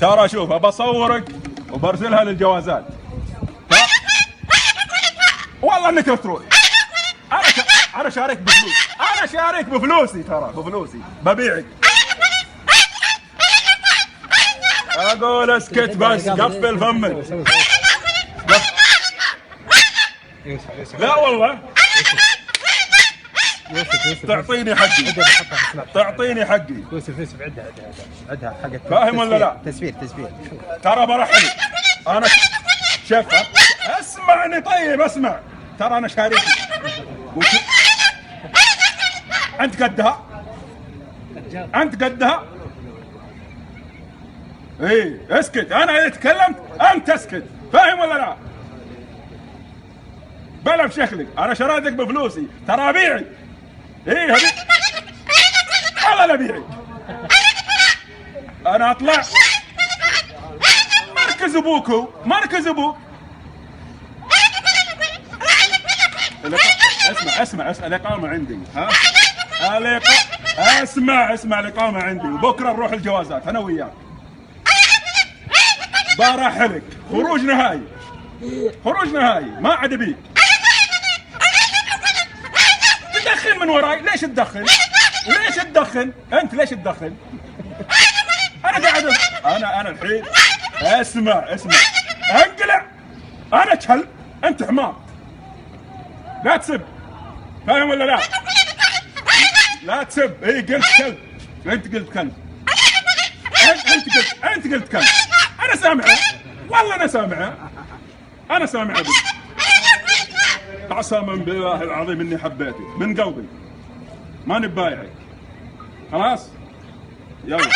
ترى شوف بصورك وبرسلها للجوازات. والله انك تروح. انا شاريك بفلوس، انا شاريك بفلوسي، ترى بفلوسي ببيعك. اقول اسكت بس، قفل فمك. لا والله تعطيني حقي، تعطيني حقي. يوسف عدها حقك. فاهم ولا لا؟ تسفير ترى برحلك انا. شوف اسمعني، طيب اسمع، ترى انا شاريك. انت قدها؟ انت قدها؟ ايه اسكت، انا اذا تكلمت انت اسكت، فاهم ولا لا؟ بلا بشكلك، انا شريتك بفلوسي، ترى ابيعك. ايه هبيع، والله ابيعك. انا اطلع مركز ابوكو، مركز ابوك. اسمع الاقامه عندي، ها؟ اسمع الاقامه عندي، وبكره نروح الجوازات انا وياك. برحلك خروج نهائي، خروج نهائي، ما عاد ابيك. تدخن من وراي، ليش تدخن؟ ليش تدخن؟ انت ليش تدخن؟ انا قاعد انا الحين. اسمع انقلع. انا كلب، انت حمار. لا تسب، فاهم ولا لا؟ لا تسب. اي قلت كلب، انت قلت كلب. انت قلت كلب. انا سامعه، والله انا سامعه بك. قسما بالله العظيم اني حبيتك من قلبي، ماني بايعك. خلاص يلا.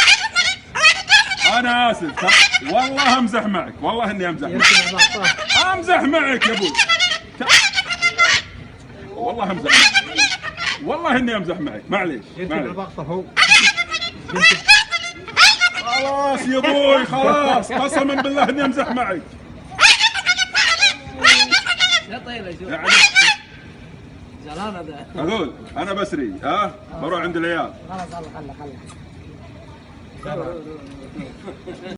انا اسف، والله امزح معك، والله اني امزح معك يا ابوي. والله امزح معك، والله اني امزح معك، معليش. خلاص يا ابوي خلاص، قسما بالله اني امزح معك. لا طيب يعني اقول انا بسري، بروح عند العيال. خلاص خله